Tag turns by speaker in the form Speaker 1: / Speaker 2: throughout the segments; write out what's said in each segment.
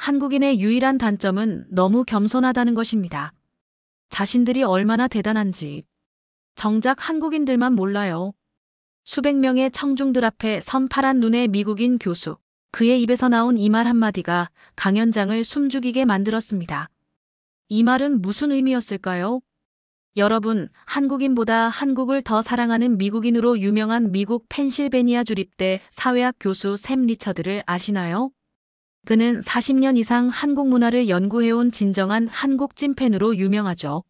Speaker 1: 한국인의 유일한 단점은 너무 겸손하다는 것입니다. 자신들이 얼마나 대단한지 정작 한국인들만 몰라요. 수백 명의 청중들 앞에 선 파란 눈의 미국인 교수. 그의 입에서 나온 이 말 한마디가 강연장을 숨죽이게 만들었습니다. 이 말은 무슨 의미였을까요? 여러분, 한국인보다 한국을 더 사랑하는 미국인으로 유명한 미국 펜실베니아 주립대 사회학 교수 샘 리처드를 아시나요? 그는 40년 이상 한국 문화를 연구해온 진정한 한국 찐팬으로 유명하죠.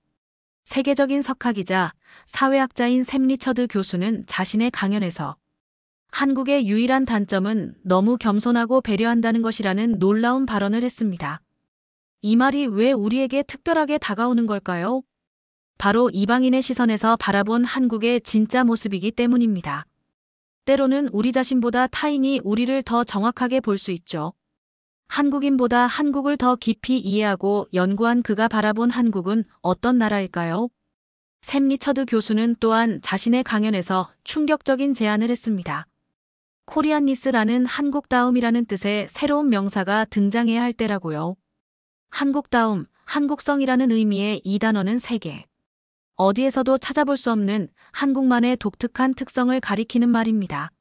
Speaker 1: 세계적인 석학이자 사회학자인 샘 리처드 교수는 자신의 강연에서 한국의 유일한 단점은 너무 겸손하고 배려한다는 것이라는 놀라운 발언을 했습니다. 이 말이 왜 우리에게 특별하게 다가오는 걸까요? 바로 이방인의 시선에서 바라본 한국의 진짜 모습이기 때문입니다. 때로는 우리 자신보다 타인이 우리를 더 정확하게 볼 수 있죠. 한국인보다 한국을 더 깊이 이해하고 연구한 그가 바라본 한국은 어떤 나라일까요? 샘 리처드 교수는 또한 자신의 강연에서 충격적인 제안을 했습니다. 코리안니스라는 한국다움이라는 뜻의 새로운 명사가 등장해야 할 때라고요. 한국다움, 한국성이라는 의미의 이 단어는 세계 어디에서도 찾아볼 수 없는 한국만의 독특한 특성을 가리키는 말입니다.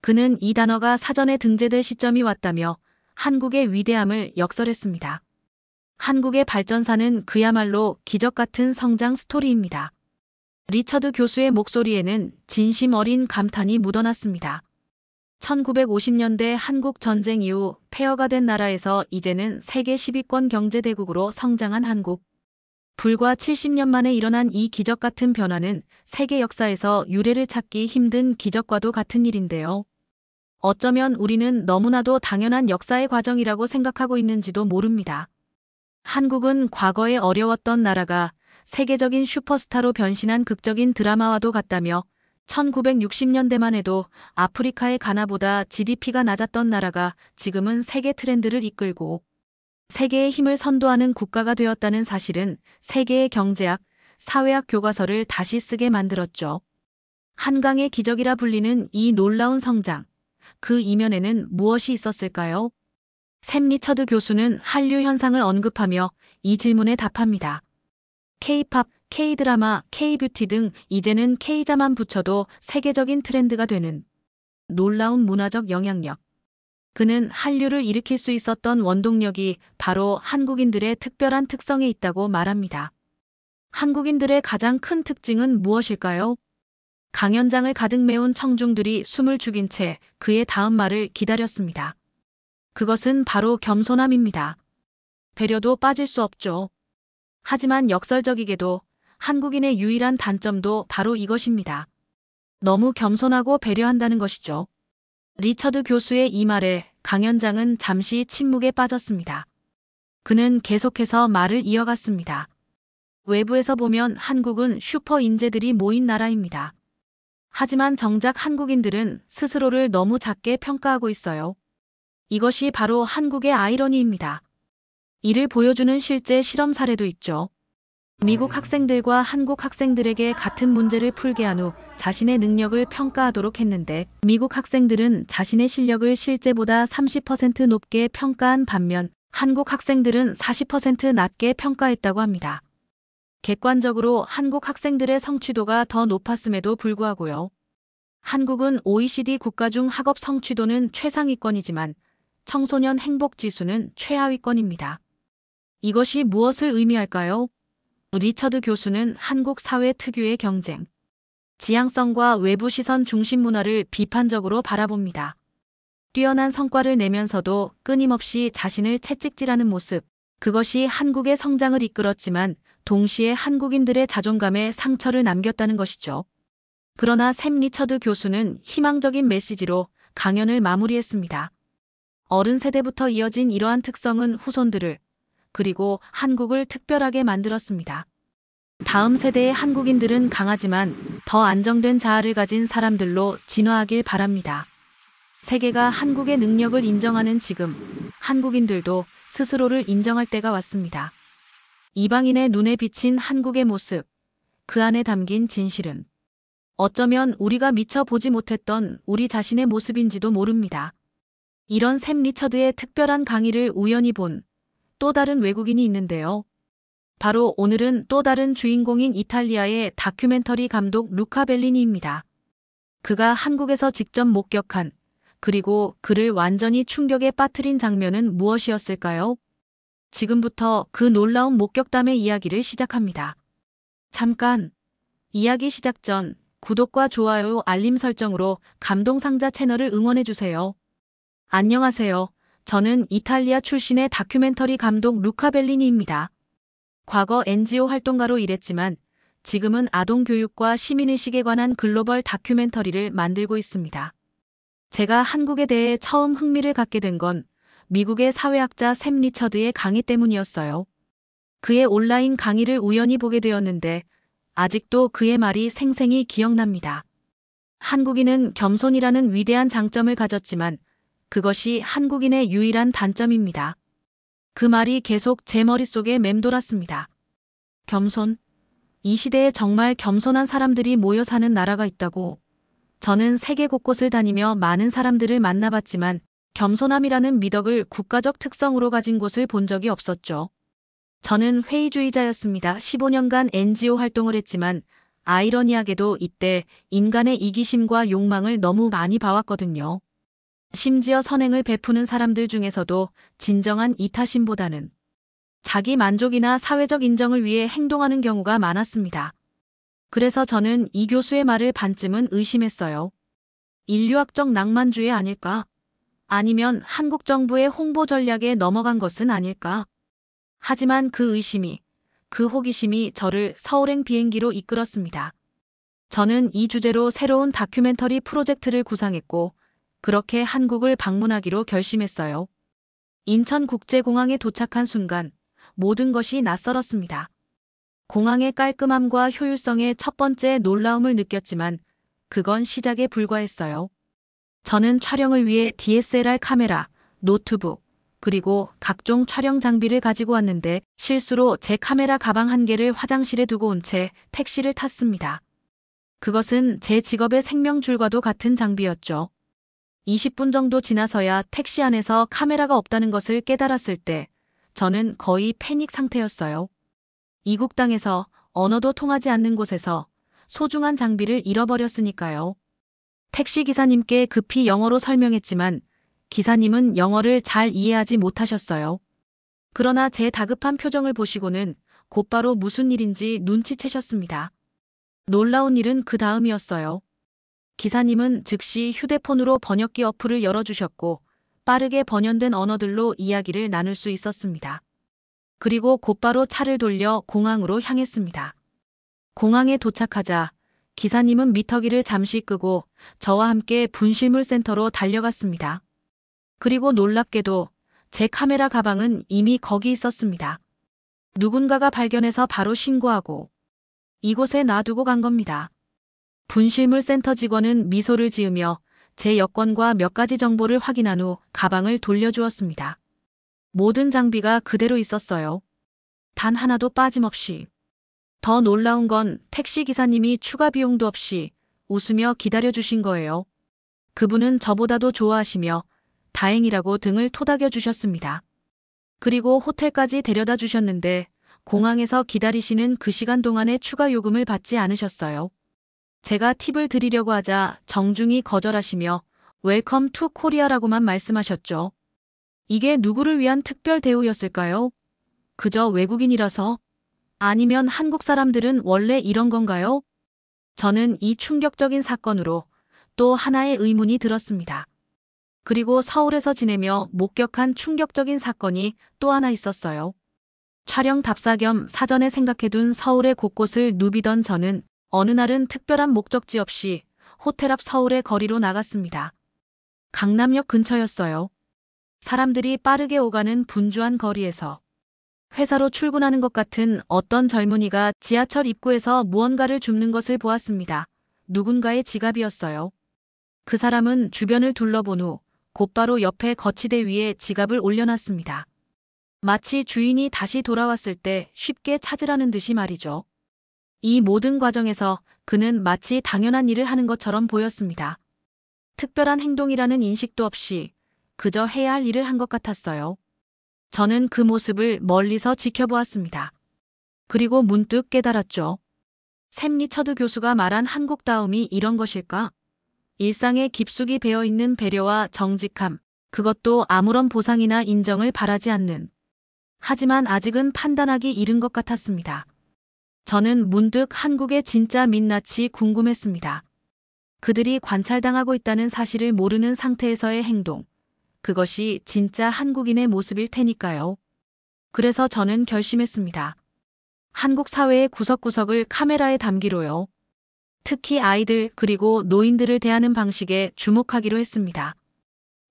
Speaker 1: 그는 이 단어가 사전에 등재될 시점이 왔다며 한국의 위대함을 역설했습니다. 한국의 발전사는 그야말로 기적 같은 성장 스토리입니다. 리처드 교수의 목소리에는 진심 어린 감탄이 묻어났습니다. 1950년대 한국 전쟁 이후 폐허가 된 나라에서 이제는 세계 10위권 경제대국으로 성장한 한국. 불과 70년 만에 일어난 이 기적 같은 변화는 세계 역사에서 유례를 찾기 힘든 기적과도 같은 일인데요. 어쩌면 우리는 너무나도 당연한 역사의 과정이라고 생각하고 있는지도 모릅니다. 한국은 과거에 어려웠던 나라가 세계적인 슈퍼스타로 변신한 극적인 드라마와도 같다며 1960년대만 해도 아프리카의 가나보다 GDP가 낮았던 나라가 지금은 세계 트렌드를 이끌고 세계의 힘을 선도하는 국가가 되었다는 사실은 세계의 경제학, 사회학 교과서를 다시 쓰게 만들었죠. 한강의 기적이라 불리는 이 놀라운 성장, 그 이면에는 무엇이 있었을까요? 샘 리처드 교수는 한류 현상을 언급하며 이 질문에 답합니다. K-팝, K-드라마, K-뷰티 등 이제는 K자만 붙여도 세계적인 트렌드가 되는 놀라운 문화적 영향력. 그는 한류를 일으킬 수 있었던 원동력이 바로 한국인들의 특별한 특성에 있다고 말합니다. 한국인들의 가장 큰 특징은 무엇일까요? 강연장을 가득 메운 청중들이 숨을 죽인 채 그의 다음 말을 기다렸습니다. 그것은 바로 겸손함입니다. 배려도 빠질 수 없죠. 하지만 역설적이게도 한국인의 유일한 단점도 바로 이것입니다. 너무 겸손하고 배려한다는 것이죠. 리처드 교수의 이 말에 강연장은 잠시 침묵에 빠졌습니다. 그는 계속해서 말을 이어갔습니다. 외부에서 보면 한국은 슈퍼 인재들이 모인 나라입니다. 하지만 정작 한국인들은 스스로를 너무 작게 평가하고 있어요. 이것이 바로 한국의 아이러니입니다. 이를 보여주는 실제 실험 사례도 있죠. 미국 학생들과 한국 학생들에게 같은 문제를 풀게 한 후 자신의 능력을 평가하도록 했는데 미국 학생들은 자신의 실력을 실제보다 30% 높게 평가한 반면 한국 학생들은 40% 낮게 평가했다고 합니다. 객관적으로 한국 학생들의 성취도가 더 높았음에도 불구하고요. 한국은 OECD 국가 중 학업 성취도는 최상위권이지만 청소년 행복지수는 최하위권입니다. 이것이 무엇을 의미할까요? 리처드 교수는 한국 사회 특유의 경쟁, 지향성과 외부 시선 중심 문화를 비판적으로 바라봅니다. 뛰어난 성과를 내면서도 끊임없이 자신을 채찍질하는 모습, 그것이 한국의 성장을 이끌었지만 동시에 한국인들의 자존감에 상처를 남겼다는 것이죠. 그러나 샘 리처드 교수는 희망적인 메시지로 강연을 마무리했습니다. 어른 세대부터 이어진 이러한 특성은 후손들을 그리고 한국을 특별하게 만들었습니다. 다음 세대의 한국인들은 강하지만 더 안정된 자아를 가진 사람들로 진화하길 바랍니다. 세계가 한국의 능력을 인정하는 지금, 한국인들도 스스로를 인정할 때가 왔습니다. 이방인의 눈에 비친 한국의 모습, 그 안에 담긴 진실은 어쩌면 우리가 미처 보지 못했던 우리 자신의 모습인지도 모릅니다. 이런 샘 리처드의 특별한 강의를 우연히 본 또 다른 외국인이 있는데요. 바로 오늘은 또 다른 주인공인 이탈리아의 다큐멘터리 감독 루카 벨리니입니다. 그가 한국에서 직접 목격한 그리고 그를 완전히 충격에 빠뜨린 장면은 무엇이었을까요? 지금부터 그 놀라운 목격담의 이야기를 시작합니다. 잠깐! 이야기 시작 전 구독과 좋아요, 알림 설정으로 감동상자 채널을 응원해주세요. 안녕하세요. 저는 이탈리아 출신의 다큐멘터리 감독 루카 벨리니입니다. 과거 NGO 활동가로 일했지만 지금은 아동교육과 시민의식에 관한 글로벌 다큐멘터리를 만들고 있습니다. 제가 한국에 대해 처음 흥미를 갖게 된 건 미국의 사회학자 샘 리처드의 강의 때문이었어요. 그의 온라인 강의를 우연히 보게 되었는데 아직도 그의 말이 생생히 기억납니다. 한국인은 겸손이라는 위대한 장점을 가졌지만 그것이 한국인의 유일한 단점입니다. 그 말이 계속 제 머릿속에 맴돌았습니다. 겸손? 이 시대에 정말 겸손한 사람들이 모여 사는 나라가 있다고. 저는 세계 곳곳을 다니며 많은 사람들을 만나봤지만 겸손함이라는 미덕을 국가적 특성으로 가진 곳을 본 적이 없었죠. 저는 회의주의자였습니다. 15년간 NGO 활동을 했지만 아이러니하게도 이때 인간의 이기심과 욕망을 너무 많이 봐왔거든요. 심지어 선행을 베푸는 사람들 중에서도 진정한 이타심보다는 자기 만족이나 사회적 인정을 위해 행동하는 경우가 많았습니다. 그래서 저는 이 교수의 말을 반쯤은 의심했어요. 인류학적 낭만주의 아닐까? 아니면 한국 정부의 홍보 전략에 넘어간 것은 아닐까? 하지만 그 의심이, 그 호기심이 저를 서울행 비행기로 이끌었습니다. 저는 이 주제로 새로운 다큐멘터리 프로젝트를 구상했고 그렇게 한국을 방문하기로 결심했어요. 인천국제공항에 도착한 순간 모든 것이 낯설었습니다. 공항의 깔끔함과 효율성에 첫 번째 놀라움을 느꼈지만 그건 시작에 불과했어요. 저는 촬영을 위해 DSLR 카메라, 노트북, 그리고 각종 촬영 장비를 가지고 왔는데 실수로 제 카메라 가방 한 개를 화장실에 두고 온 채 택시를 탔습니다. 그것은 제 직업의 생명줄과도 같은 장비였죠. 20분 정도 지나서야 택시 안에서 카메라가 없다는 것을 깨달았을 때 저는 거의 패닉 상태였어요. 이국 땅에서 언어도 통하지 않는 곳에서 소중한 장비를 잃어버렸으니까요. 택시 기사님께 급히 영어로 설명했지만 기사님은 영어를 잘 이해하지 못하셨어요. 그러나 제 다급한 표정을 보시고는 곧바로 무슨 일인지 눈치채셨습니다. 놀라운 일은 그 다음이었어요. 기사님은 즉시 휴대폰으로 번역기 어플을 열어주셨고 빠르게 번연된 언어들로 이야기를 나눌 수 있었습니다. 그리고 곧바로 차를 돌려 공항으로 향했습니다. 공항에 도착하자 기사님은 미터기를 잠시 끄고 저와 함께 분실물 센터로 달려갔습니다. 그리고 놀랍게도 제 카메라 가방은 이미 거기 있었습니다. 누군가가 발견해서 바로 신고하고 이곳에 놔두고 간 겁니다. 분실물 센터 직원은 미소를 지으며 제 여권과 몇 가지 정보를 확인한 후 가방을 돌려주었습니다. 모든 장비가 그대로 있었어요. 단 하나도 빠짐없이. 더 놀라운 건 택시 기사님이 추가 비용도 없이 웃으며 기다려주신 거예요. 그분은 저보다도 좋아하시며 다행이라고 등을 토닥여 주셨습니다. 그리고 호텔까지 데려다 주셨는데 공항에서 기다리시는 그 시간 동안에 추가 요금을 받지 않으셨어요. 제가 팁을 드리려고 하자 정중히 거절하시며 웰컴 투 코리아라고만 말씀하셨죠. 이게 누구를 위한 특별 대우였을까요? 그저 외국인이라서? 아니면 한국 사람들은 원래 이런 건가요? 저는 이 충격적인 사건으로 또 하나의 의문이 들었습니다. 그리고 서울에서 지내며 목격한 충격적인 사건이 또 하나 있었어요. 촬영 답사 겸 사전에 생각해둔 서울의 곳곳을 누비던 저는 어느 날은 특별한 목적지 없이 호텔 앞 서울의 거리로 나갔습니다. 강남역 근처였어요. 사람들이 빠르게 오가는 분주한 거리에서 회사로 출근하는 것 같은 어떤 젊은이가 지하철 입구에서 무언가를 줍는 것을 보았습니다. 누군가의 지갑이었어요. 그 사람은 주변을 둘러본 후 곧바로 옆에 거치대 위에 지갑을 올려놨습니다. 마치 주인이 다시 돌아왔을 때 쉽게 찾으라는 듯이 말이죠. 이 모든 과정에서 그는 마치 당연한 일을 하는 것처럼 보였습니다. 특별한 행동이라는 인식도 없이 그저 해야 할 일을 한 것 같았어요. 저는 그 모습을 멀리서 지켜보았습니다. 그리고 문득 깨달았죠. 샘 리처드 교수가 말한 한국다움이 이런 것일까? 일상에 깊숙이 배어있는 배려와 정직함, 그것도 아무런 보상이나 인정을 바라지 않는. 하지만 아직은 판단하기 이른 것 같았습니다. 저는 문득 한국의 진짜 민낯이 궁금했습니다. 그들이 관찰당하고 있다는 사실을 모르는 상태에서의 행동. 그것이 진짜 한국인의 모습일 테니까요. 그래서 저는 결심했습니다. 한국 사회의 구석구석을 카메라에 담기로요. 특히 아이들 그리고 노인들을 대하는 방식에 주목하기로 했습니다.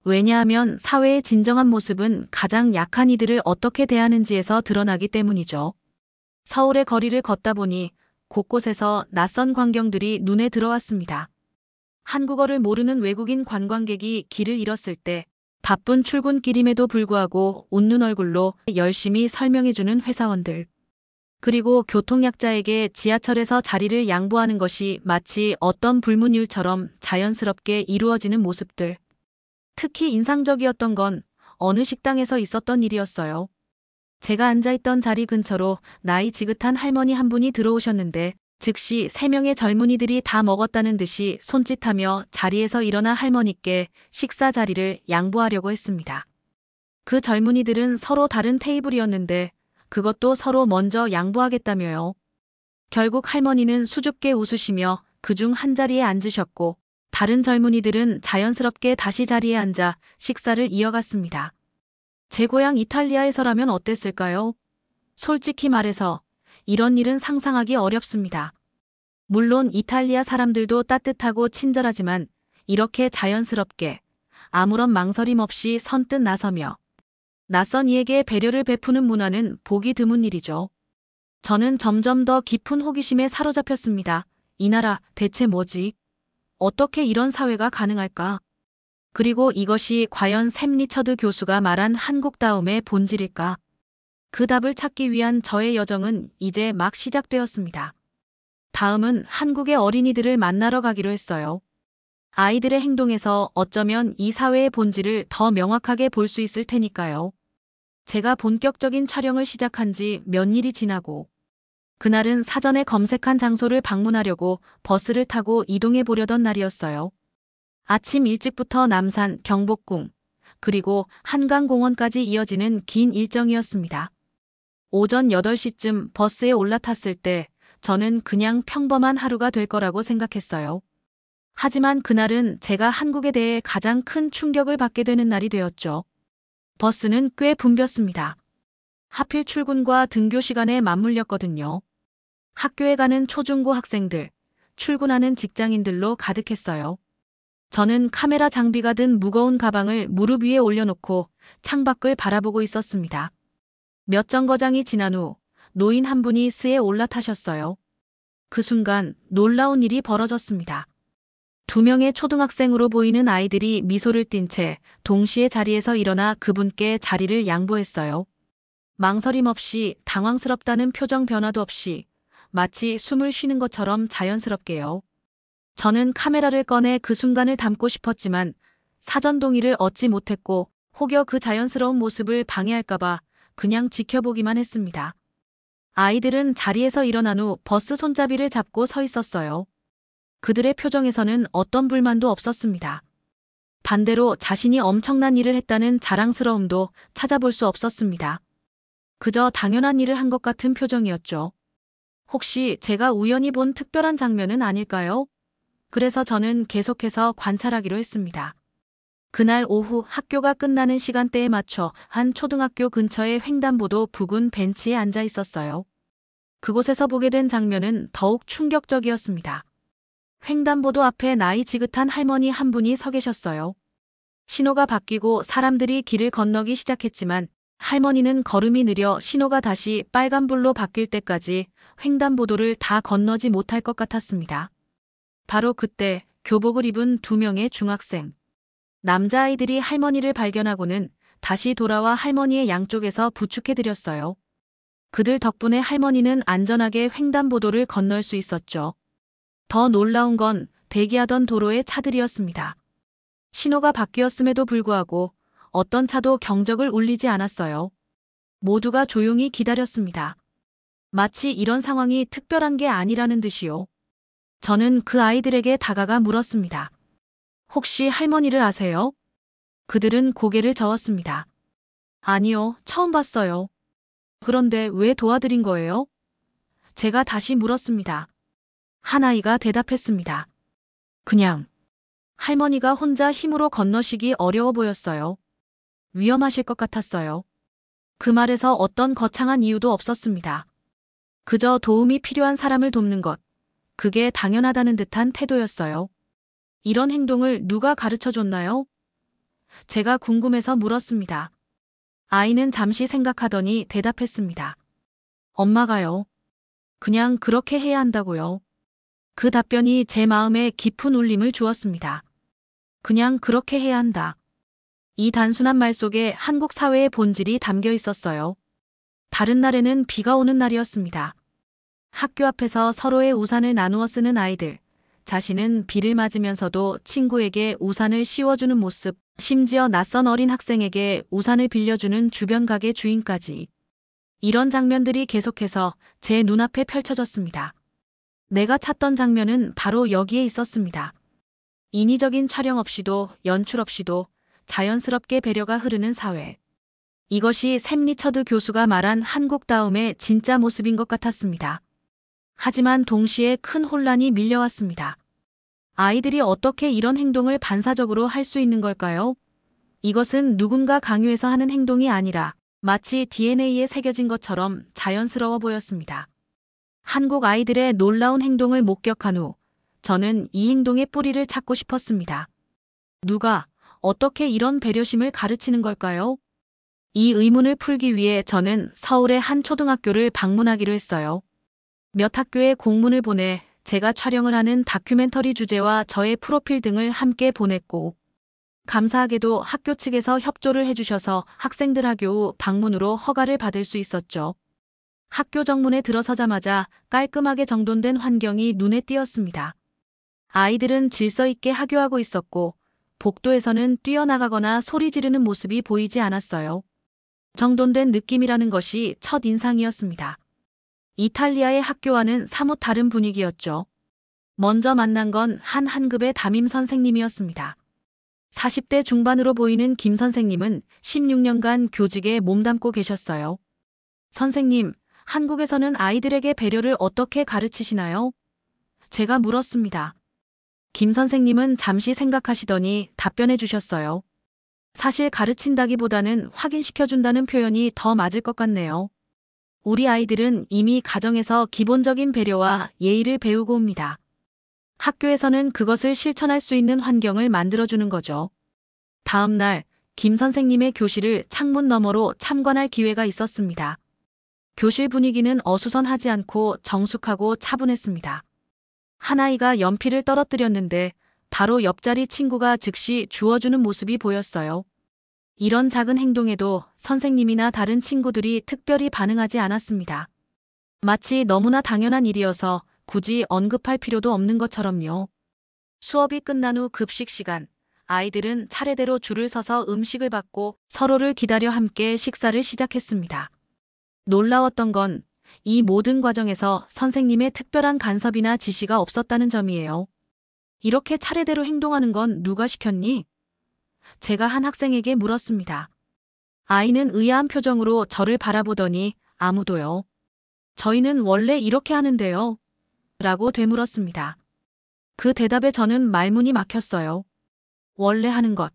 Speaker 1: 왜냐하면 사회의 진정한 모습은 가장 약한 이들을 어떻게 대하는지에서 드러나기 때문이죠. 서울의 거리를 걷다 보니 곳곳에서 낯선 광경들이 눈에 들어왔습니다. 한국어를 모르는 외국인 관광객이 길을 잃었을 때 바쁜 출근길임에도 불구하고 웃는 얼굴로 열심히 설명해주는 회사원들. 그리고 교통약자에게 지하철에서 자리를 양보하는 것이 마치 어떤 불문율처럼 자연스럽게 이루어지는 모습들. 특히 인상적이었던 건 어느 식당에서 있었던 일이었어요. 제가 앉아있던 자리 근처로 나이 지긋한 할머니 한 분이 들어오셨는데 즉시 3명의 젊은이들이 다 먹었다는 듯이 손짓하며 자리에서 일어나 할머니께 식사 자리를 양보하려고 했습니다. 그 젊은이들은 서로 다른 테이블이었는데 그것도 서로 먼저 양보하겠다며요. 결국 할머니는 수줍게 웃으시며 그중 한 자리에 앉으셨고 다른 젊은이들은 자연스럽게 다시 자리에 앉아 식사를 이어갔습니다. 제 고향 이탈리아에서라면 어땠을까요? 솔직히 말해서 이런 일은 상상하기 어렵습니다. 물론 이탈리아 사람들도 따뜻하고 친절하지만 이렇게 자연스럽게 아무런 망설임 없이 선뜻 나서며 낯선 이에게 배려를 베푸는 문화는 보기 드문 일이죠. 저는 점점 더 깊은 호기심에 사로잡혔습니다. 이 나라 대체 뭐지? 어떻게 이런 사회가 가능할까? 그리고 이것이 과연 샘 리처드 교수가 말한 한국다움의 본질일까? 그 답을 찾기 위한 저의 여정은 이제 막 시작되었습니다. 다음은 한국의 어린이들을 만나러 가기로 했어요. 아이들의 행동에서 어쩌면 이 사회의 본질을 더 명확하게 볼 수 있을 테니까요. 제가 본격적인 촬영을 시작한 지 몇 일이 지나고 그날은 사전에 검색한 장소를 방문하려고 버스를 타고 이동해 보려던 날이었어요. 아침 일찍부터 남산, 경복궁, 그리고 한강공원까지 이어지는 긴 일정이었습니다. 오전 8시쯤 버스에 올라탔을 때 저는 그냥 평범한 하루가 될 거라고 생각했어요. 하지만 그날은 제가 한국에 대해 가장 큰 충격을 받게 되는 날이 되었죠. 버스는 꽤 붐볐습니다. 하필 출근과 등교 시간에 맞물렸거든요. 학교에 가는 초중고 학생들, 출근하는 직장인들로 가득했어요. 저는 카메라 장비가 든 무거운 가방을 무릎 위에 올려놓고 창밖을 바라보고 있었습니다. 몇 정거장이 지난 후 노인 한 분이 스에 올라타셨어요. 그 순간 놀라운 일이 벌어졌습니다. 2명의 초등학생으로 보이는 아이들이 미소를 띤 채 동시에 자리에서 일어나 그분께 자리를 양보했어요. 망설임 없이, 당황스럽다는 표정 변화도 없이 마치 숨을 쉬는 것처럼 자연스럽게요. 저는 카메라를 꺼내 그 순간을 담고 싶었지만 사전 동의를 얻지 못했고 혹여 그 자연스러운 모습을 방해할까봐 그냥 지켜보기만 했습니다. 아이들은 자리에서 일어난 후 버스 손잡이를 잡고 서 있었어요. 그들의 표정에서는 어떤 불만도 없었습니다. 반대로 자신이 엄청난 일을 했다는 자랑스러움도 찾아볼 수 없었습니다. 그저 당연한 일을 한 것 같은 표정이었죠. 혹시 제가 우연히 본 특별한 장면은 아닐까요? 그래서 저는 계속해서 관찰하기로 했습니다. 그날 오후 학교가 끝나는 시간대에 맞춰 한 초등학교 근처의 횡단보도 부근 벤치에 앉아 있었어요. 그곳에서 보게 된 장면은 더욱 충격적이었습니다. 횡단보도 앞에 나이 지긋한 할머니 한 분이 서 계셨어요. 신호가 바뀌고 사람들이 길을 건너기 시작했지만 할머니는 걸음이 느려 신호가 다시 빨간불로 바뀔 때까지 횡단보도를 다 건너지 못할 것 같았습니다. 바로 그때 교복을 입은 2명의 중학생, 남자아이들이 할머니를 발견하고는 다시 돌아와 할머니의 양쪽에서 부축해드렸어요. 그들 덕분에 할머니는 안전하게 횡단보도를 건널 수 있었죠. 더 놀라운 건 대기하던 도로의 차들이었습니다. 신호가 바뀌었음에도 불구하고 어떤 차도 경적을 울리지 않았어요. 모두가 조용히 기다렸습니다. 마치 이런 상황이 특별한 게 아니라는 듯이요. 저는 그 아이들에게 다가가 물었습니다. 혹시 할머니를 아세요? 그들은 고개를 저었습니다. 아니요, 처음 봤어요. 그런데 왜 도와드린 거예요? 제가 다시 물었습니다. 한 아이가 대답했습니다. 그냥. 할머니가 혼자 힘으로 건너시기 어려워 보였어요. 위험하실 것 같았어요. 그 말에서 어떤 거창한 이유도 없었습니다. 그저 도움이 필요한 사람을 돕는 것. 그게 당연하다는 듯한 태도였어요. 이런 행동을 누가 가르쳐 줬나요? 제가 궁금해서 물었습니다. 아이는 잠시 생각하더니 대답했습니다. 엄마가요. 그냥 그렇게 해야 한다고요. 그 답변이 제 마음에 깊은 울림을 주었습니다. 그냥 그렇게 해야 한다. 이 단순한 말 속에 한국 사회의 본질이 담겨 있었어요. 다른 날에는 비가 오는 날이었습니다. 학교 앞에서 서로의 우산을 나누어 쓰는 아이들. 자신은 비를 맞으면서도 친구에게 우산을 씌워주는 모습, 심지어 낯선 어린 학생에게 우산을 빌려주는 주변 가게 주인까지. 이런 장면들이 계속해서 제 눈앞에 펼쳐졌습니다. 내가 찾던 장면은 바로 여기에 있었습니다. 인위적인 촬영 없이도 연출 없이도 자연스럽게 배려가 흐르는 사회. 이것이 샘 리처드 교수가 말한 한국다움의 진짜 모습인 것 같았습니다. 하지만 동시에 큰 혼란이 밀려왔습니다. 아이들이 어떻게 이런 행동을 반사적으로 할 수 있는 걸까요? 이것은 누군가 강요해서 하는 행동이 아니라 마치 DNA에 새겨진 것처럼 자연스러워 보였습니다. 한국 아이들의 놀라운 행동을 목격한 후 저는 이 행동의 뿌리를 찾고 싶었습니다. 누가, 어떻게 이런 배려심을 가르치는 걸까요? 이 의문을 풀기 위해 저는 서울의 한 초등학교를 방문하기로 했어요. 몇 학교에 공문을 보내 제가 촬영을 하는 다큐멘터리 주제와 저의 프로필 등을 함께 보냈고, 감사하게도 학교 측에서 협조를 해주셔서 학생들 학교 후 방문으로 허가를 받을 수 있었죠. 학교 정문에 들어서자마자 깔끔하게 정돈된 환경이 눈에 띄었습니다. 아이들은 질서 있게 하교하고 있었고, 복도에서는 뛰어나가거나 소리 지르는 모습이 보이지 않았어요. 정돈된 느낌이라는 것이 첫 인상이었습니다. 이탈리아의 학교와는 사뭇 다른 분위기였죠. 먼저 만난 건 한급의 담임 선생님이었습니다. 40대 중반으로 보이는 김 선생님은 16년간 교직에 몸담고 계셨어요. 선생님, 한국에서는 아이들에게 배려를 어떻게 가르치시나요? 제가 물었습니다. 김 선생님은 잠시 생각하시더니 답변해 주셨어요. 사실 가르친다기보다는 확인시켜준다는 표현이 더 맞을 것 같네요. 우리 아이들은 이미 가정에서 기본적인 배려와 예의를 배우고 옵니다. 학교에서는 그것을 실천할 수 있는 환경을 만들어주는 거죠. 다음 날, 김 선생님의 교실을 창문 너머로 참관할 기회가 있었습니다. 교실 분위기는 어수선하지 않고 정숙하고 차분했습니다. 한 아이가 연필을 떨어뜨렸는데 바로 옆자리 친구가 즉시 주워주는 모습이 보였어요. 이런 작은 행동에도 선생님이나 다른 친구들이 특별히 반응하지 않았습니다. 마치 너무나 당연한 일이어서 굳이 언급할 필요도 없는 것처럼요. 수업이 끝난 후 급식 시간, 아이들은 차례대로 줄을 서서 음식을 받고 서로를 기다려 함께 식사를 시작했습니다. 놀라웠던 건 이 모든 과정에서 선생님의 특별한 간섭이나 지시가 없었다는 점이에요. 이렇게 차례대로 행동하는 건 누가 시켰니? 제가 한 학생에게 물었습니다. 아이는 의아한 표정으로 저를 바라보더니 아무도요. 저희는 원래 이렇게 하는데요. 라고 되물었습니다. 그 대답에 저는 말문이 막혔어요. 원래 하는 것.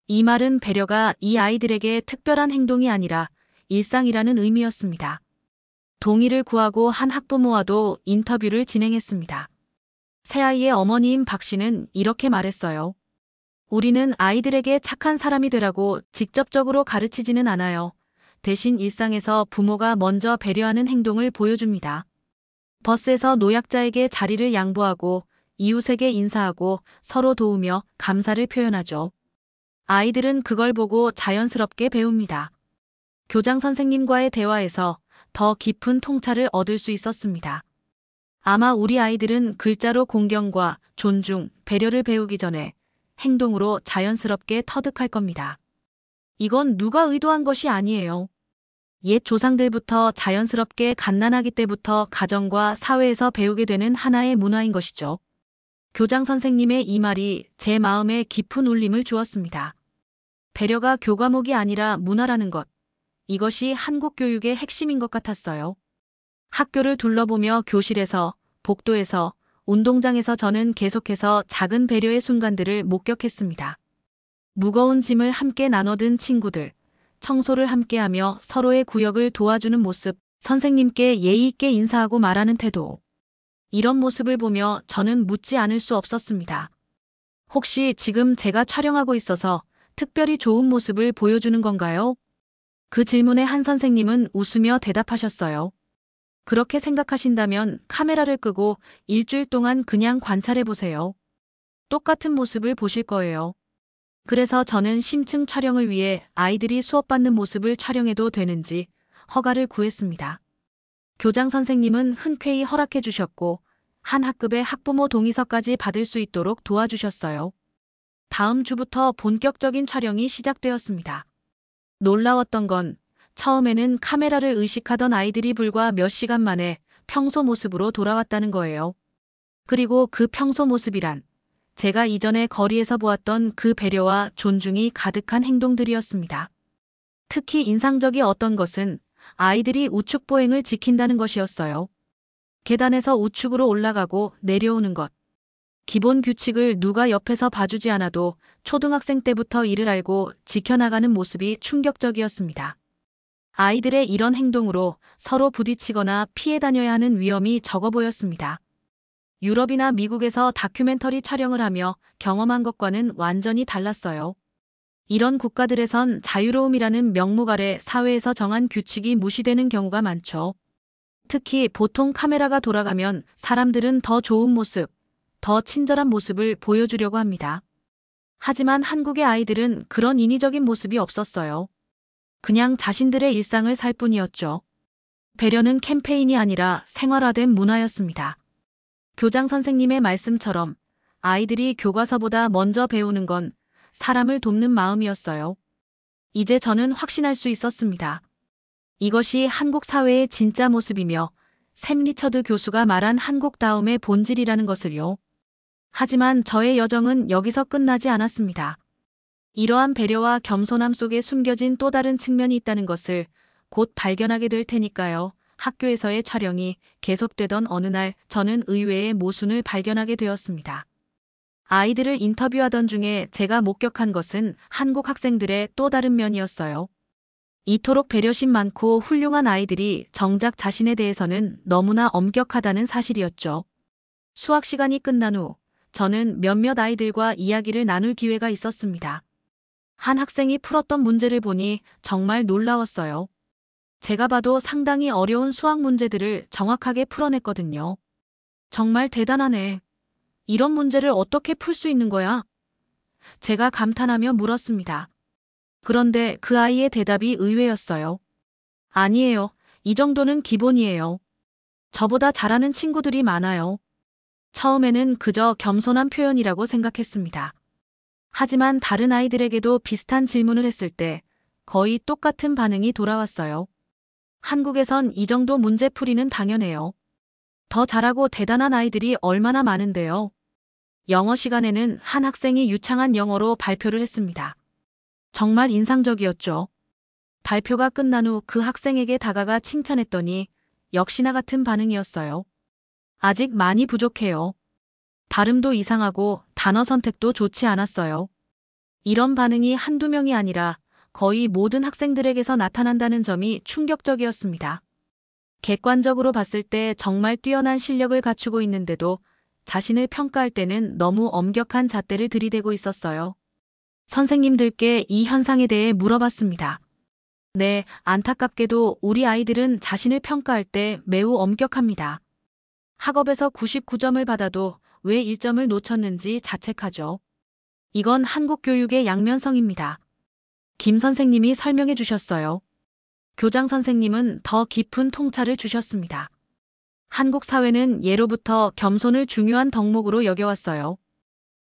Speaker 1: 이 말은 배려가 이 아이들에게 특별한 행동이 아니라 일상이라는 의미였습니다. 동의를 구하고 한 학부모와도 인터뷰를 진행했습니다. 새아이의 어머니인 박 씨는 이렇게 말했어요. 우리는 아이들에게 착한 사람이 되라고 직접적으로 가르치지는 않아요. 대신 일상에서 부모가 먼저 배려하는 행동을 보여줍니다. 버스에서 노약자에게 자리를 양보하고 이웃에게 인사하고 서로 도우며 감사를 표현하죠. 아이들은 그걸 보고 자연스럽게 배웁니다. 교장 선생님과의 대화에서 더 깊은 통찰을 얻을 수 있었습니다. 아마 우리 아이들은 글자로 공경과 존중, 배려를 배우기 전에 행동으로 자연스럽게 터득할 겁니다. 이건 누가 의도한 것이 아니에요. 옛 조상들부터 자연스럽게 갓난아기 때부터 가정과 사회에서 배우게 되는 하나의 문화인 것이죠. 교장 선생님의 이 말이 제 마음에 깊은 울림을 주었습니다. 배려가 교과목이 아니라 문화라는 것. 이것이 한국 교육의 핵심인 것 같았어요. 학교를 둘러보며 교실에서, 복도에서, 운동장에서 저는 계속해서 작은 배려의 순간들을 목격했습니다. 무거운 짐을 함께 나눠든 친구들, 청소를 함께하며 서로의 구역을 도와주는 모습, 선생님께 예의 있게 인사하고 말하는 태도. 이런 모습을 보며 저는 묻지 않을 수 없었습니다. 혹시 지금 제가 촬영하고 있어서 특별히 좋은 모습을 보여주는 건가요? 그 질문에 한 선생님은 웃으며 대답하셨어요. 그렇게 생각하신다면 카메라를 끄고 일주일 동안 그냥 관찰해 보세요. 똑같은 모습을 보실 거예요. 그래서 저는 심층 촬영을 위해 아이들이 수업받는 모습을 촬영해도 되는지 허가를 구했습니다. 교장 선생님은 흔쾌히 허락해 주셨고 한 학급의 학부모 동의서까지 받을 수 있도록 도와주셨어요. 다음 주부터 본격적인 촬영이 시작되었습니다. 놀라웠던 건 처음에는 카메라를 의식하던 아이들이 불과 몇 시간 만에 평소 모습으로 돌아왔다는 거예요. 그리고 그 평소 모습이란 제가 이전에 거리에서 보았던 그 배려와 존중이 가득한 행동들이었습니다. 특히 인상적이었던 것은 아이들이 우측 보행을 지킨다는 것이었어요. 계단에서 우측으로 올라가고 내려오는 것. 기본 규칙을 누가 옆에서 봐주지 않아도 초등학생 때부터 이를 알고 지켜나가는 모습이 충격적이었습니다. 아이들의 이런 행동으로 서로 부딪히거나 피해 다녀야 하는 위험이 적어 보였습니다. 유럽이나 미국에서 다큐멘터리 촬영을 하며 경험한 것과는 완전히 달랐어요. 이런 국가들에선 자유로움이라는 명목 아래 사회에서 정한 규칙이 무시되는 경우가 많죠. 특히 보통 카메라가 돌아가면 사람들은 더 좋은 모습, 더 친절한 모습을 보여주려고 합니다. 하지만 한국의 아이들은 그런 인위적인 모습이 없었어요. 그냥 자신들의 일상을 살 뿐이었죠. 배려는 캠페인이 아니라 생활화된 문화였습니다. 교장 선생님의 말씀처럼 아이들이 교과서보다 먼저 배우는 건 사람을 돕는 마음이었어요. 이제 저는 확신할 수 있었습니다. 이것이 한국 사회의 진짜 모습이며 샘 리처드 교수가 말한 한국다움의 본질이라는 것을요. 하지만 저의 여정은 여기서 끝나지 않았습니다. 이러한 배려와 겸손함 속에 숨겨진 또 다른 측면이 있다는 것을 곧 발견하게 될 테니까요. 학교에서의 촬영이 계속되던 어느 날 저는 의외의 모순을 발견하게 되었습니다. 아이들을 인터뷰하던 중에 제가 목격한 것은 한국 학생들의 또 다른 면이었어요. 이토록 배려심 많고 훌륭한 아이들이 정작 자신에 대해서는 너무나 엄격하다는 사실이었죠. 수학 시간이 끝난 후 저는 몇몇 아이들과 이야기를 나눌 기회가 있었습니다. 한 학생이 풀었던 문제를 보니 정말 놀라웠어요. 제가 봐도 상당히 어려운 수학 문제들을 정확하게 풀어냈거든요. 정말 대단하네. 이런 문제를 어떻게 풀 수 있는 거야? 제가 감탄하며 물었습니다. 그런데 그 아이의 대답이 의외였어요. 아니에요. 이 정도는 기본이에요. 저보다 잘하는 친구들이 많아요. 처음에는 그저 겸손한 표현이라고 생각했습니다. 하지만 다른 아이들에게도 비슷한 질문을 했을 때 거의 똑같은 반응이 돌아왔어요. 한국에선 이 정도 문제풀이는 당연해요. 더 잘하고 대단한 아이들이 얼마나 많은데요. 영어 시간에는 한 학생이 유창한 영어로 발표를 했습니다. 정말 인상적이었죠. 발표가 끝난 후 그 학생에게 다가가 칭찬했더니 역시나 같은 반응이었어요. 아직 많이 부족해요. 발음도 이상하고 단어 선택도 좋지 않았어요. 이런 반응이 한두 명이 아니라 거의 모든 학생들에게서 나타난다는 점이 충격적이었습니다. 객관적으로 봤을 때 정말 뛰어난 실력을 갖추고 있는데도 자신을 평가할 때는 너무 엄격한 잣대를 들이대고 있었어요. 선생님들께 이 현상에 대해 물어봤습니다. 네, 안타깝게도 우리 아이들은 자신을 평가할 때 매우 엄격합니다. 학업에서 99점을 받아도 왜 1점을 놓쳤는지 자책하죠. 이건 한국 교육의 양면성입니다. 김 선생님이 설명해 주셨어요. 교장 선생님은 더 깊은 통찰을 주셨습니다. 한국 사회는 예로부터 겸손을 중요한 덕목으로 여겨왔어요.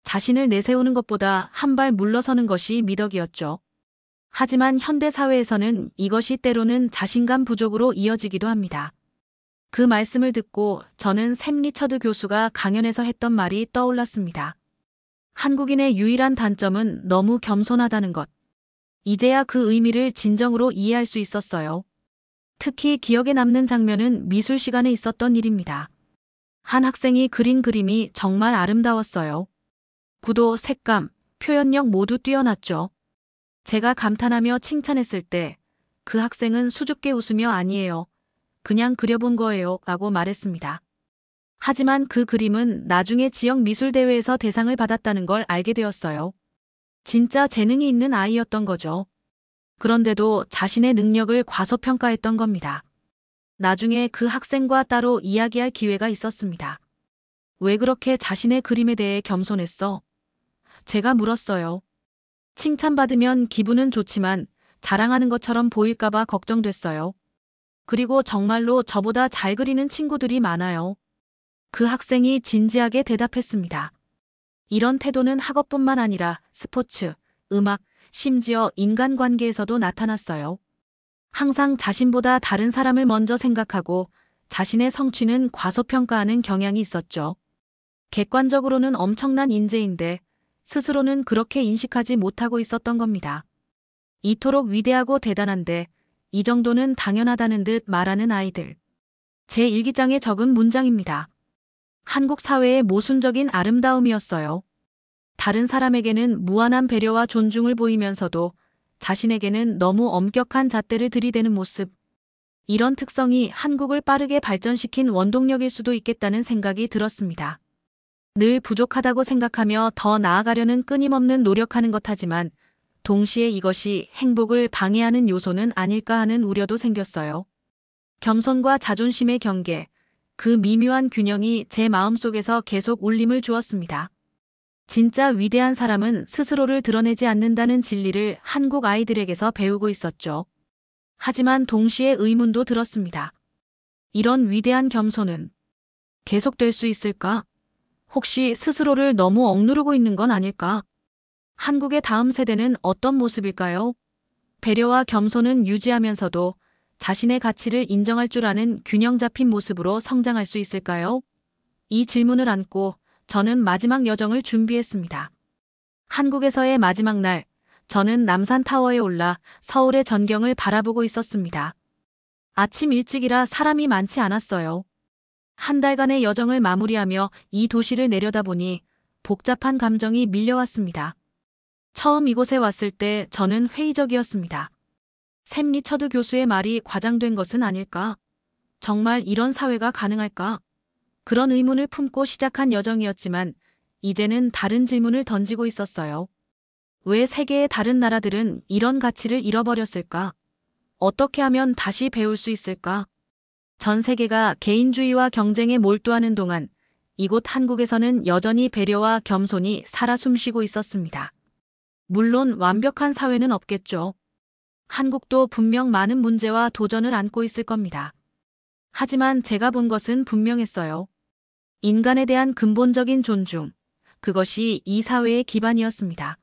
Speaker 1: 자신을 내세우는 것보다 한 발 물러서는 것이 미덕이었죠. 하지만 현대 사회에서는 이것이 때로는 자신감 부족으로 이어지기도 합니다. 그 말씀을 듣고 저는 샘 리처드 교수가 강연에서 했던 말이 떠올랐습니다. 한국인의 유일한 단점은 너무 겸손하다는 것. 이제야 그 의미를 진정으로 이해할 수 있었어요. 특히 기억에 남는 장면은 미술 시간에 있었던 일입니다. 한 학생이 그린 그림이 정말 아름다웠어요. 구도, 색감, 표현력 모두 뛰어났죠. 제가 감탄하며 칭찬했을 때 그 학생은 수줍게 웃으며 아니에요. 그냥 그려본 거예요. 라고 말했습니다. 하지만 그 그림은 나중에 지역 미술대회에서 대상을 받았다는 걸 알게 되었어요. 진짜 재능이 있는 아이였던 거죠. 그런데도 자신의 능력을 과소평가했던 겁니다. 나중에 그 학생과 따로 이야기할 기회가 있었습니다. 왜 그렇게 자신의 그림에 대해 겸손했어? 제가 물었어요. 칭찬받으면 기분은 좋지만 자랑하는 것처럼 보일까봐 걱정됐어요. 그리고 정말로 저보다 잘 그리는 친구들이 많아요. 그 학생이 진지하게 대답했습니다. 이런 태도는 학업뿐만 아니라 스포츠, 음악, 심지어 인간관계에서도 나타났어요. 항상 자신보다 다른 사람을 먼저 생각하고 자신의 성취는 과소평가하는 경향이 있었죠. 객관적으로는 엄청난 인재인데 스스로는 그렇게 인식하지 못하고 있었던 겁니다. 이토록 위대하고 대단한데 이 정도는 당연하다는 듯 말하는 아이들. 제 일기장에 적은 문장입니다. 한국 사회의 모순적인 아름다움이었어요. 다른 사람에게는 무한한 배려와 존중을 보이면서도 자신에게는 너무 엄격한 잣대를 들이대는 모습. 이런 특성이 한국을 빠르게 발전시킨 원동력일 수도 있겠다는 생각이 들었습니다. 늘 부족하다고 생각하며 더 나아가려는 끊임없는 노력하는 것 하지만 동시에 이것이 행복을 방해하는 요소는 아닐까 하는 우려도 생겼어요. 겸손과 자존심의 경계, 그 미묘한 균형이 제 마음속에서 계속 울림을 주었습니다. 진짜 위대한 사람은 스스로를 드러내지 않는다는 진리를 한국 아이들에게서 배우고 있었죠. 하지만 동시에 의문도 들었습니다. 이런 위대한 겸손은 계속될 수 있을까? 혹시 스스로를 너무 억누르고 있는 건 아닐까? 한국의 다음 세대는 어떤 모습일까요? 배려와 겸손은 유지하면서도 자신의 가치를 인정할 줄 아는 균형 잡힌 모습으로 성장할 수 있을까요? 이 질문을 안고 저는 마지막 여정을 준비했습니다. 한국에서의 마지막 날, 저는 남산타워에 올라 서울의 전경을 바라보고 있었습니다. 아침 일찍이라 사람이 많지 않았어요. 한 달간의 여정을 마무리하며 이 도시를 내려다보니 복잡한 감정이 밀려왔습니다. 처음 이곳에 왔을 때 저는 회의적이었습니다. 샘 리처드 교수의 말이 과장된 것은 아닐까? 정말 이런 사회가 가능할까? 그런 의문을 품고 시작한 여정이었지만 이제는 다른 질문을 던지고 있었어요. 왜 세계의 다른 나라들은 이런 가치를 잃어버렸을까? 어떻게 하면 다시 배울 수 있을까? 전 세계가 개인주의와 경쟁에 몰두하는 동안 이곳 한국에서는 여전히 배려와 겸손이 살아 숨쉬고 있었습니다. 물론 완벽한 사회는 없겠죠. 한국도 분명 많은 문제와 도전을 안고 있을 겁니다. 하지만 제가 본 것은 분명했어요. 인간에 대한 근본적인 존중, 그것이 이 사회의 기반이었습니다.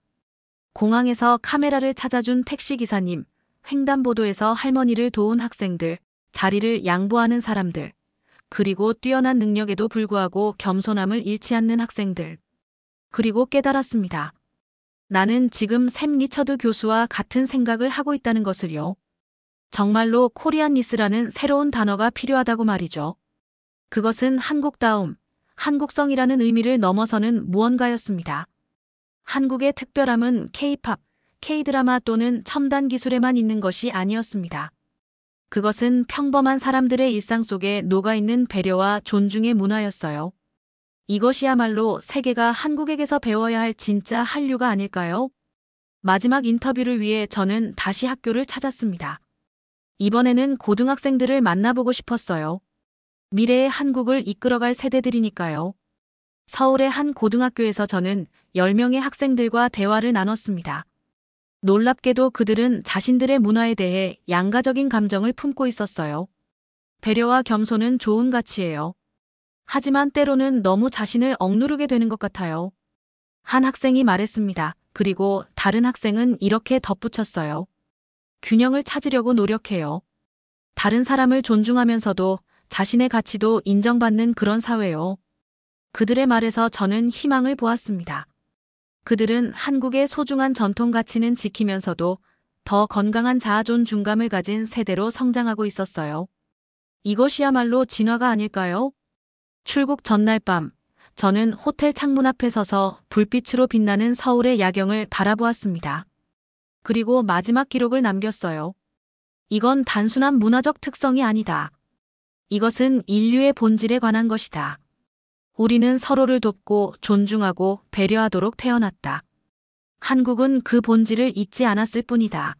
Speaker 1: 공항에서 카메라를 찾아준 택시기사님, 횡단보도에서 할머니를 도운 학생들, 자리를 양보하는 사람들, 그리고 뛰어난 능력에도 불구하고 겸손함을 잃지 않는 학생들. 그리고 깨달았습니다. 나는 지금 샘 리처드 교수와 같은 생각을 하고 있다는 것을요. 정말로 코리안리스라는 새로운 단어가 필요하다고 말이죠. 그것은 한국다움, 한국성이라는 의미를 넘어서는 무언가였습니다. 한국의 특별함은 K-팝, K-드라마 또는 첨단 기술에만 있는 것이 아니었습니다. 그것은 평범한 사람들의 일상 속에 녹아있는 배려와 존중의 문화였어요. 이것이야말로 세계가 한국에게서 배워야 할 진짜 한류가 아닐까요? 마지막 인터뷰를 위해 저는 다시 학교를 찾았습니다. 이번에는 고등학생들을 만나보고 싶었어요. 미래의 한국을 이끌어갈 세대들이니까요. 서울의 한 고등학교에서 저는 10명의 학생들과 대화를 나눴습니다. 놀랍게도 그들은 자신들의 문화에 대해 양가적인 감정을 품고 있었어요. 배려와 겸손은 좋은 가치예요. 하지만 때로는 너무 자신을 억누르게 되는 것 같아요. 한 학생이 말했습니다. 그리고 다른 학생은 이렇게 덧붙였어요. 균형을 찾으려고 노력해요. 다른 사람을 존중하면서도 자신의 가치도 인정받는 그런 사회요. 그들의 말에서 저는 희망을 보았습니다. 그들은 한국의 소중한 전통 가치는 지키면서도 더 건강한 자아 존중감을 가진 세대로 성장하고 있었어요. 이것이야말로 진화가 아닐까요? 출국 전날 밤, 저는 호텔 창문 앞에 서서 불빛으로 빛나는 서울의 야경을 바라보았습니다. 그리고 마지막 기록을 남겼어요. 이건 단순한 문화적 특성이 아니다. 이것은 인류의 본질에 관한 것이다. 우리는 서로를 돕고 존중하고 배려하도록 태어났다. 한국은 그 본질을 잊지 않았을 뿐이다.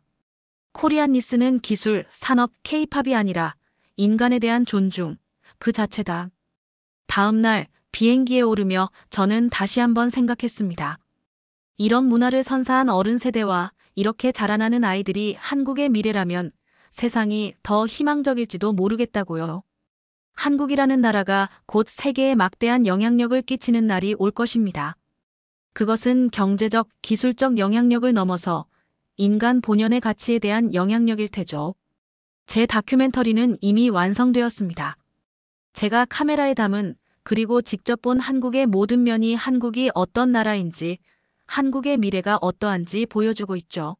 Speaker 1: 코리안리스는 기술, 산업, 케이팝이 아니라 인간에 대한 존중, 그 자체다. 다음 날 비행기에 오르며 저는 다시 한번 생각했습니다. 이런 문화를 선사한 어른 세대와 이렇게 자라나는 아이들이 한국의 미래라면 세상이 더 희망적일지도 모르겠다고요. 한국이라는 나라가 곧 세계에 막대한 영향력을 끼치는 날이 올 것입니다. 그것은 경제적, 기술적 영향력을 넘어서 인간 본연의 가치에 대한 영향력일 테죠. 제 다큐멘터리는 이미 완성되었습니다. 제가 카메라에 담은 그리고 직접 본 한국의 모든 면이 한국이 어떤 나라인지, 한국의 미래가 어떠한지 보여주고 있죠.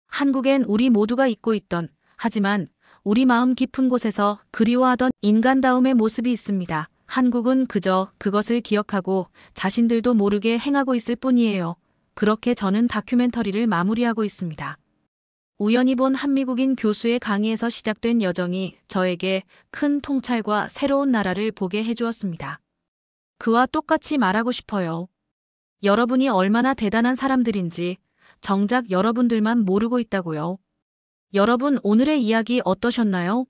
Speaker 1: 한국엔 우리 모두가 잊고 있던, 하지만 우리 마음 깊은 곳에서 그리워하던 인간다움의 모습이 있습니다. 한국은 그저 그것을 기억하고 자신들도 모르게 행하고 있을 뿐이에요. 그렇게 저는 다큐멘터리를 마무리하고 있습니다. 우연히 본 한미국인 교수의 강의에서 시작된 여정이 저에게 큰 통찰과 새로운 나라를 보게 해주었습니다. 그와 똑같이 말하고 싶어요. 여러분이 얼마나 대단한 사람들인지 정작 여러분들만 모르고 있다고요. 여러분 오늘의 이야기 어떠셨나요?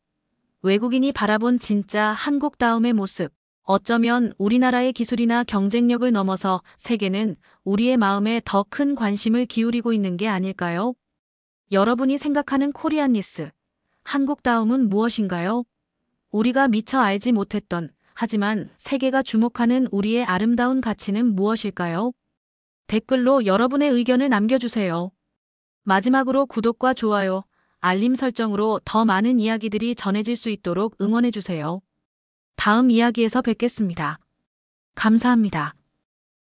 Speaker 1: 외국인이 바라본 진짜 한국다움의 모습. 어쩌면 우리나라의 기술이나 경쟁력을 넘어서 세계는 우리의 마음에 더 큰 관심을 기울이고 있는 게 아닐까요? 여러분이 생각하는 코리안리스, 한국다움은 무엇인가요? 우리가 미처 알지 못했던, 하지만 세계가 주목하는 우리의 아름다운 가치는 무엇일까요? 댓글로 여러분의 의견을 남겨주세요. 마지막으로 구독과 좋아요, 알림 설정으로 더 많은 이야기들이 전해질 수 있도록 응원해주세요. 다음 이야기에서 뵙겠습니다. 감사합니다.